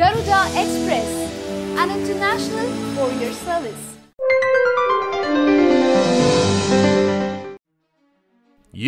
Garuda Express, an international courier service.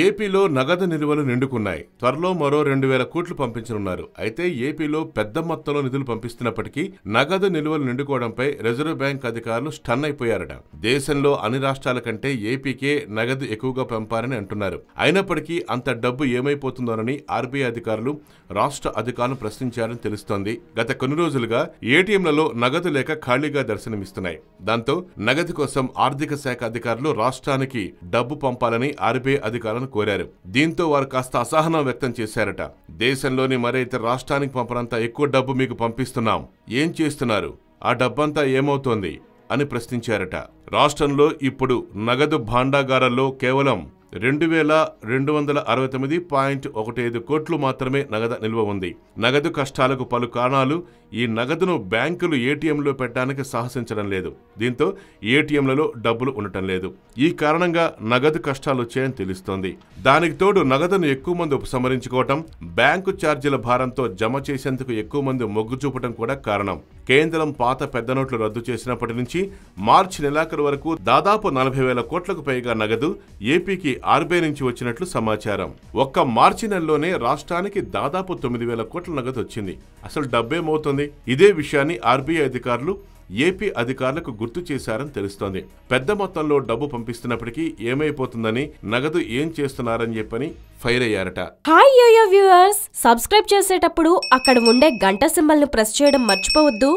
ఏపీలో నగదు నిల్వలు నిండుకున్నాయి. త్వరలో మరో 2000 కోట్లు పంపించనున్నారు. అయితే ఏపీలో పెద్ద మొత్తంలో నిధులు పంపిస్తున్నప్పటికీ నగదు నిల్వలు నిండుకోవడంపై రిజర్వ్ బ్యాంక్ అధికారులు స్టన్ అయిపోయారట. దేశంలో అన్ని రాష్ట్రాల కంటే ఏపీకే నగదు ఎక్కువగా పంపారని అంటున్నారు. అయినప్పటికీ అంత డబ్బు ఏమైపోతుందోనని ఆర్బీఐ అధికారులు రాష్ట్ర అధికారులను ప్రశ్నించారని తెలుస్తోంది. గత కొన్ని రోజులుగా ఏటీఎంలలో నగదు లేక ఖాళీగా దర్శనమిస్తున్నాయి. దాంతో నగదు కోసం ఆర్థిక శాఖ అధికారులు రాష్ట్రానికి డబ్బు పంపాలని ఆర్బీఐ అధికారులు కోరారు. దీంతో వారు కాస్త అసహనం వ్యక్తం చేశారట. దేశంలోని మరే ఇతర రాష్ట్రానికి పంపనంత ఎక్కువ డబ్బు మీకు పంపిస్తున్నాం, ఏం చేస్తున్నారు, ఆ డబ్బంతా ఏమవుతోంది అని ప్రశ్నించారట. రాష్ట్రంలో ఇప్పుడు నగదు భాండాగారాల్లో కేవలం 2269.15 కోట్లు మాత్రమే నగదు నిల్వ ఉంది. నగదు కష్టాలకు పలు కారణాలు. ఈ నగదును బ్యాంకులు ఏటీఎంలో పెట్టడానికి సాహసించడం లేదు. దీంతో ఏటీఎంలలో డబ్బులు ఉండటం లేదు. ఈ కారణంగా నగదు కష్టాలు వచ్చాయని తెలుస్తోంది. దానికి తోడు నగదును ఎక్కువ మంది ఉపసంహరించుకోవటం, బ్యాంకు ఛార్జీల భారంతో జమ చేసేందుకు ఎక్కువ మంది మొగ్గు చూపటం కూడా కారణం. కేంద్రం పాత పెద్ద నోట్లు రద్దు చేసినప్పటి నుంచి మార్చి నెలాఖరు వరకు దాదాపు 40,000 కోట్లకు పైగా నగదు ఏపీకి ఆర్బీఐ నుంచి వచ్చినట్లు సమాచారం. ఒక్క మార్చి నెలలోనే రాష్ట్రానికి దాదాపు 9,000 కోట్ల నగదు వచ్చింది. అసలు డబ్బేమవుతుంది? ఇదే విషయాన్ని ఆర్బీఐ అధికారులు ఏపీ అధికారులకు గుర్తు చేశారని తెలుస్తోంది. పెద్ద మొత్తంలో డబ్బు పంపిస్తున్నప్పటికీ ఏమైపోతుందని, నగదు ఏం చేస్తున్నారని చెప్పని ఫైర్ అయ్యారట. హాయ్ యోయో వ్యూవర్స్, సబ్స్క్రైబ్ చేసేటప్పుడు అక్కడ ఉండే గంట సింబల్ ను ప్రెస్ చేయడం మర్చిపోవద్దు.